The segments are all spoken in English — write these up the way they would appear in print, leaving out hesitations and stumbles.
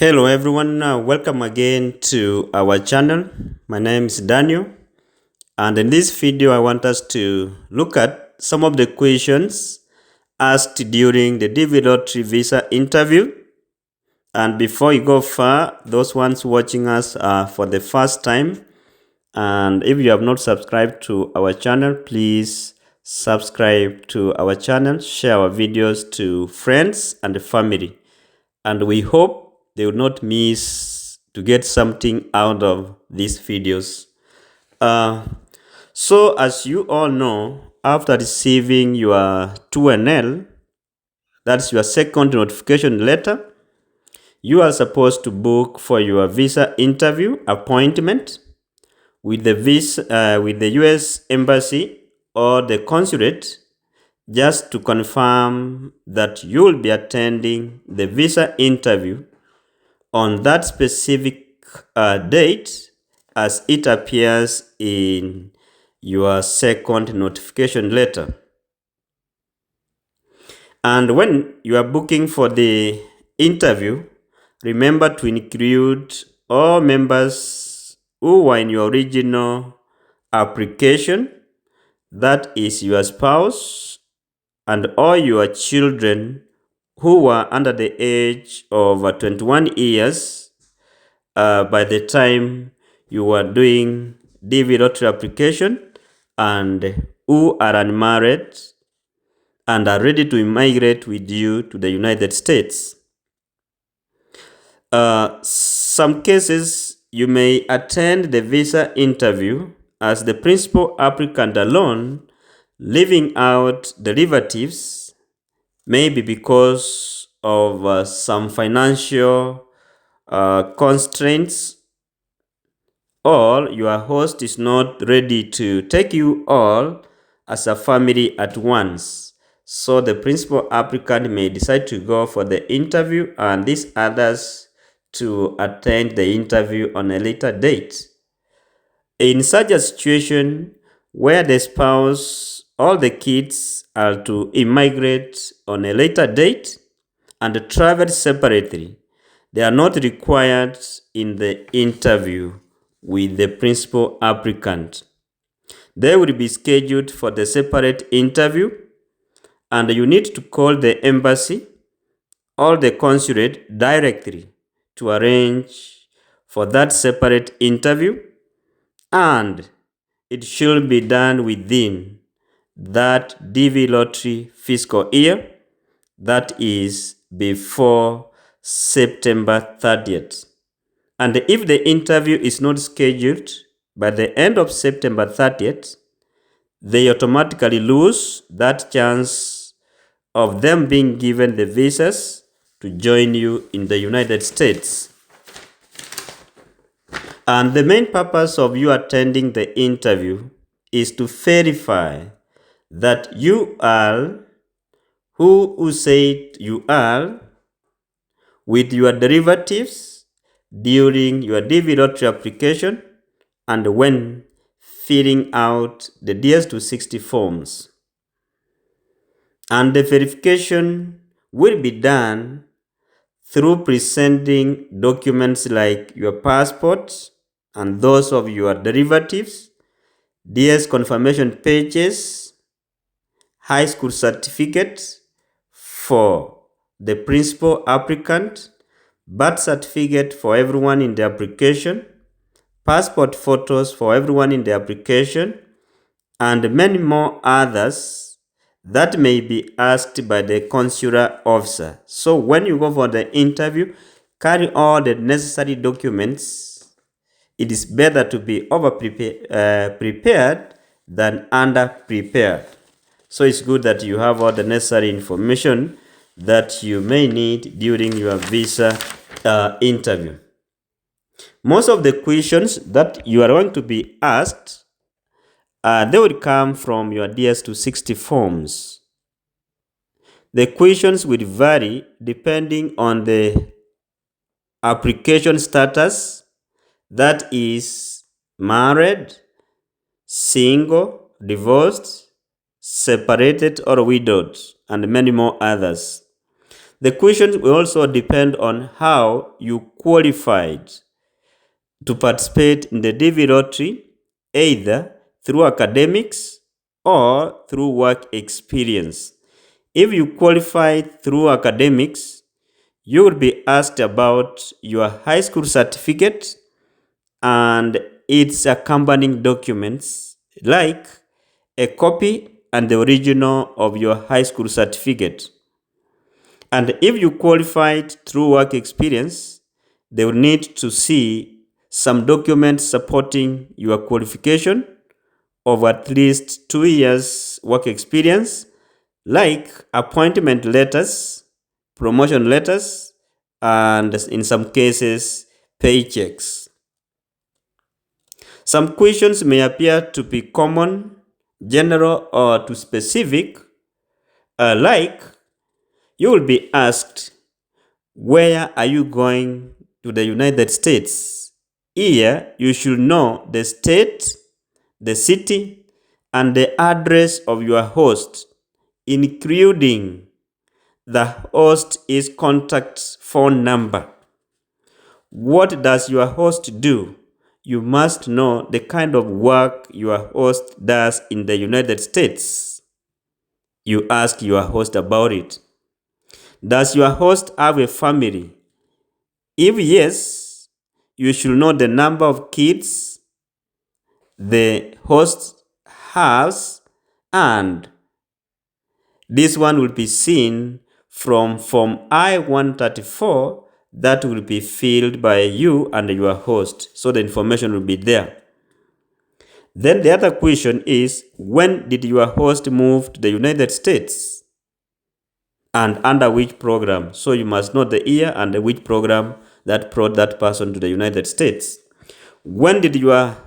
Hello everyone, welcome again to our channel. My name is Daniel, and in this video I want us to look at some of the questions asked during the DV Lottery visa interview. And before you go far, those ones watching us for the first time, and if you have not subscribed to our channel, please subscribe to our channel, share our videos to friends and family, and we hope they will not miss to get something out of these videos. So as you all know, after receiving your 2NL, that's your second notification letter, you are supposed to book for your visa interview appointment with the US Embassy or the consulate, just to confirm that you will be attending the visa interview on that specific date as it appears in your second notification letter. And when you are booking for the interview, remember to include all members who were in your original application, that is your spouse and all your children who were under the age of 21 years by the time you were doing DV lottery application, and who are unmarried and are ready to immigrate with you to the United States. Some cases you may attend the visa interview as the principal applicant alone, leaving out derivatives, maybe because of some financial constraints, or your host is not ready to take you all as a family at once. So the principal applicant may decide to go for the interview and these others to attend the interview on a later date. In such a situation where the spouse or the kids are to immigrate on a later date and travel separately, they are not required in the interview with the principal applicant. They will be scheduled for the separate interview, and you need to call the embassy or the consulate directly to arrange for that separate interview, and it should be done within that DV lottery fiscal year, that is before September 30th. And if the interview is not scheduled by the end of September 30th, they automatically lose that chance of them being given the visas to join you in the United States. And the main purpose of you attending the interview is to verify that you are who said you are, with your derivatives during your DV lottery application and when filling out the DS-260 forms. And the verification will be done through presenting documents like your passport and those of your derivatives, DS confirmation pages, high school certificate for the principal applicant, birth certificate for everyone in the application, passport photos for everyone in the application, and many more others that may be asked by the consular officer. So when you go for the interview, carry all the necessary documents. It is better to be prepared than under prepared. So it's good that you have all the necessary information that you may need during your visa interview. Most of the questions that you are going to be asked, they will come from your DS-260 forms. The questions will vary depending on the application status, that is married, single, divorced, separated or widowed, and many more others. The questions will also depend on how you qualified to participate in the DV lottery, either through academics or through work experience. If you qualified through academics, you will be asked about your high school certificate and its accompanying documents, like a copy and the original of your high school certificate. And if you qualified through work experience, they will need to see some documents supporting your qualification of at least 2 years work experience, like appointment letters, promotion letters, and in some cases, paychecks. Some questions may appear to be common, general, or too specific, like you will be asked, where are you going to the United States? Here, you should know the state, the city, and the address of your host, including the host's contact phone number. What does your host do? You must know the kind of work your host does in the United States. You ask your host about it. Does your host have a family? If yes, you should know the number of kids the host has, and this one will be seen from Form I-134 that will be filled by you and your host. So the information will be there. Then the other question is, when did your host move to the United States? And under which program? So you must know the year and which program that brought that person to the United States. When did your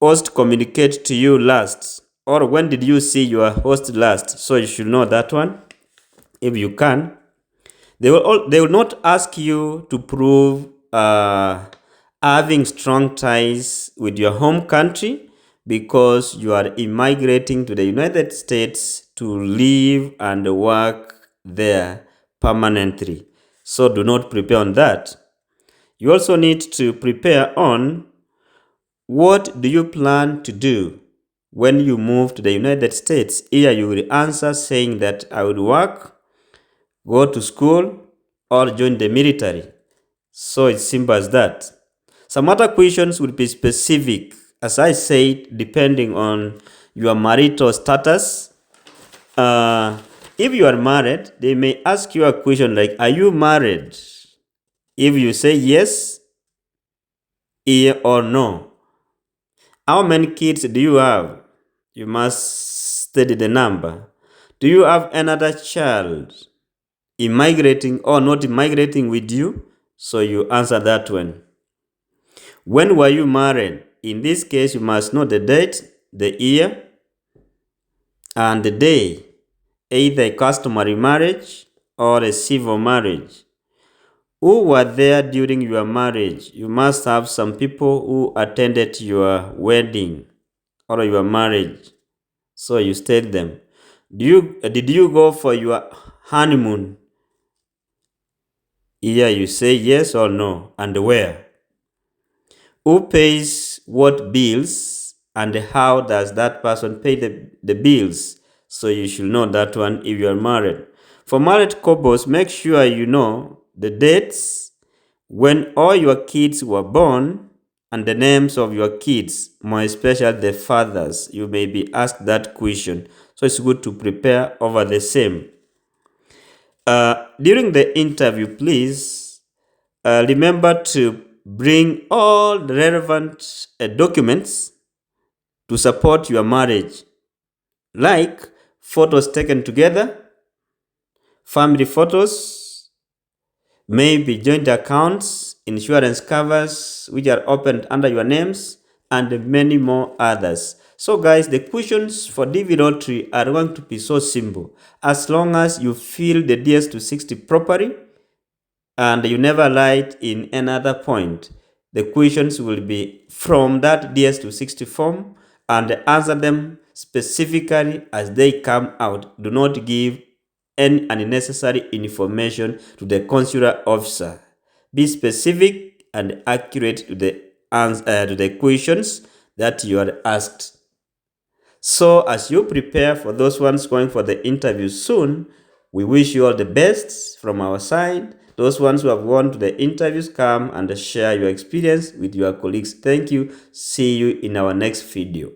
host communicate to you last? Or when did you see your host last? So you should know that one if you can. They will not ask you to prove having strong ties with your home country because you are immigrating to the United States to live and work there permanently. So do not prepare on that. You also need to prepare on what do you plan to do when you move to the United States. Here you will answer saying that I would work, go to school, or join the military. So it's simple as that. Some other questions will be specific, as I said, depending on your marital status. If you are married, they may ask you a question like, are you married? If you say yes, or no. How many kids do you have? You must study the number. Do you have another child immigrating or not immigrating with you? So you answer that one. When were you married? In this case, you must know the date, the year, and the day, either a customary marriage or a civil marriage. Who were there during your marriage? You must have some people who attended your wedding or your marriage. So you state them. Did you go for your honeymoon? Here you say yes or no, and where. Who pays what bills and how does that person pay the bills? So you should know that one if you are married. For married couples, make sure you know the dates when all your kids were born and the names of your kids, more especially the fathers. You may be asked that question. So it's good to prepare over the same. During the interview, please remember to bring all the relevant documents to support your marriage, like photos taken together, family photos, maybe joint accounts, insurance covers which are opened under your names, and many more others. So guys, the questions for DV lottery are going to be so simple. As long as you fill the DS260 properly and you never write in another point, the questions will be from that DS260 form and answer them specifically as they come out. Do not give any unnecessary information to the consular officer. Be specific and accurate to the questions that you are asked. So as you prepare for those ones going for the interview soon, we wish you all the best from our side. Those ones who have gone to the interviews, come and share your experience with your colleagues. Thank you. See you in our next video.